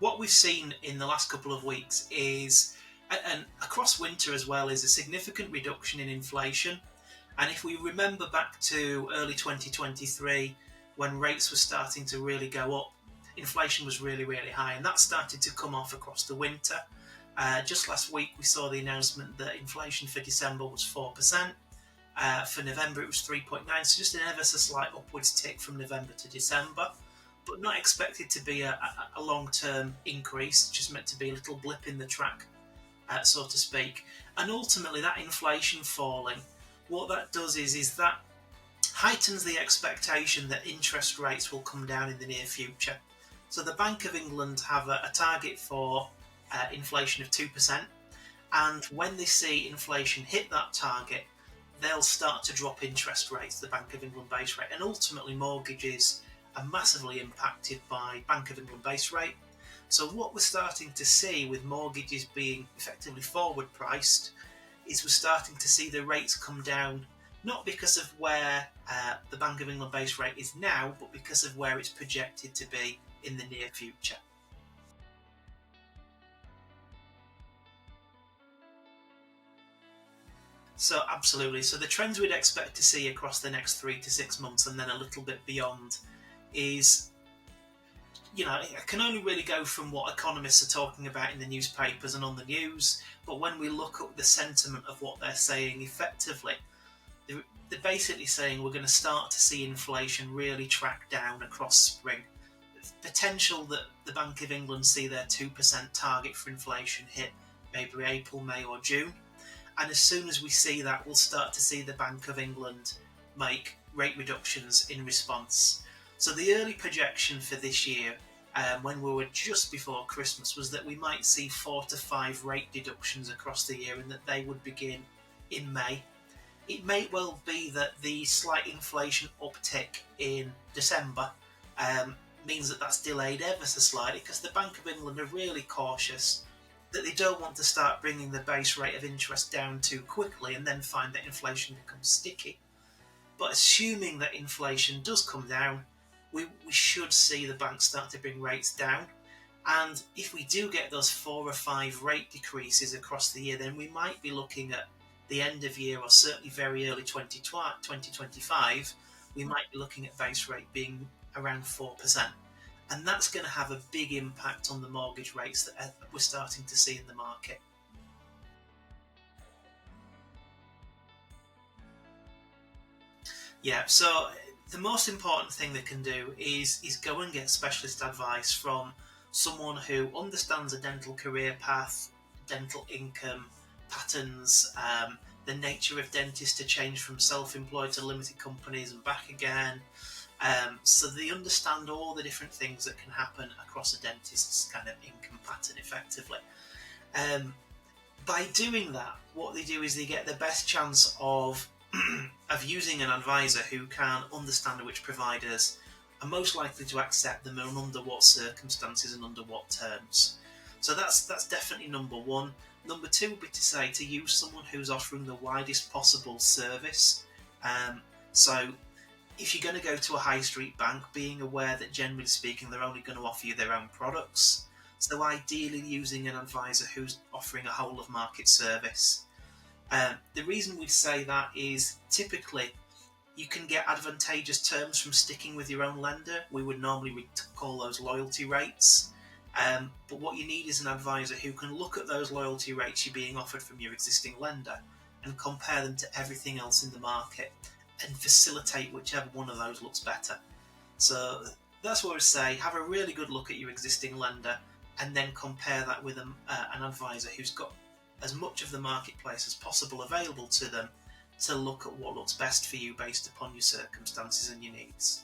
what we've seen in the last couple of weeks is, and across winter as well, is a significant reduction in inflation. And if we remember back to early 2023, when rates were starting to really go up, inflation was really, really high, and that started to come off across the winter. Just last week, we saw the announcement that inflation for December was 4%. For November, it was 3.9%, so just an ever so slight upwards tick from November to December, but not expected to be a long-term increase, just meant to be a little blip in the track, so to speak. And ultimately, that inflation falling, what that does is that heightens the expectation that interest rates will come down in the near future. So the Bank of England have a target for inflation of 2%, and when they see inflation hit that target, they'll start to drop interest rates, the Bank of England base rate, and ultimately mortgages are massively impacted by Bank of England base rate. So what we're starting to see with mortgages being effectively forward priced is we're starting to see the rates come down, not because of where the Bank of England base rate is now, but because of where it's projected to be in the near future. So absolutely. So the trends we'd expect to see across the next 3 to 6 months and then a little bit beyond is, I can only really go from what economists are talking about in the newspapers and on the news, but when we look at the sentiment of what they're saying, effectively, they're basically saying we're going to start to see inflation really track down across spring. Potential that the Bank of England see their 2% target for inflation hit maybe April, May or June. And as soon as we see that, we'll start to see the Bank of England make rate reductions in response. So the early projection for this year, when we were just before Christmas, was that we might see 4 to 5 rate deductions across the year and that they would begin in May. It may well be that the slight inflation uptick in December means that that's delayed ever so slightly, because the Bank of England are really cautious that they don't want to start bringing the base rate of interest down too quickly and then find that inflation becomes sticky. But assuming that inflation does come down, we should see the bank start to bring rates down. And if we do get those 4 or 5 rate decreases across the year, then we might be looking at the end of year, or certainly very early 2025, we might be looking at base rate being around 4%. And that's going to have a big impact on the mortgage rates that we're starting to see in the market. Yeah, so the most important thing they can do is go and get specialist advice from someone who understands a dental career path, dental income patterns, the nature of dentists to change from self-employed to limited companies and back again. So they understand all the different things that can happen across a dentist's kind of income pattern effectively. By doing that, what they do is they get the best chance of using an advisor who can understand which providers are most likely to accept them and under what circumstances and under what terms. So that's definitely number one. Number two would be to say to use someone who's offering the widest possible service. So if you're going to go to a high street bank, being aware that generally speaking they're only going to offer you their own products. So ideally using an advisor who's offering a whole of market service. The reason we'd say that is typically you can get advantageous terms from sticking with your own lender. We would normally call those loyalty rates. But what you need is an advisor who can look at those loyalty rates you're being offered from your existing lender and compare them to everything else in the market and facilitate whichever one of those looks better. So that's what I would say. Have a really good look at your existing lender and then compare that with an advisor who's got as much of the marketplace as possible available to them to look at what looks best for you based upon your circumstances and your needs.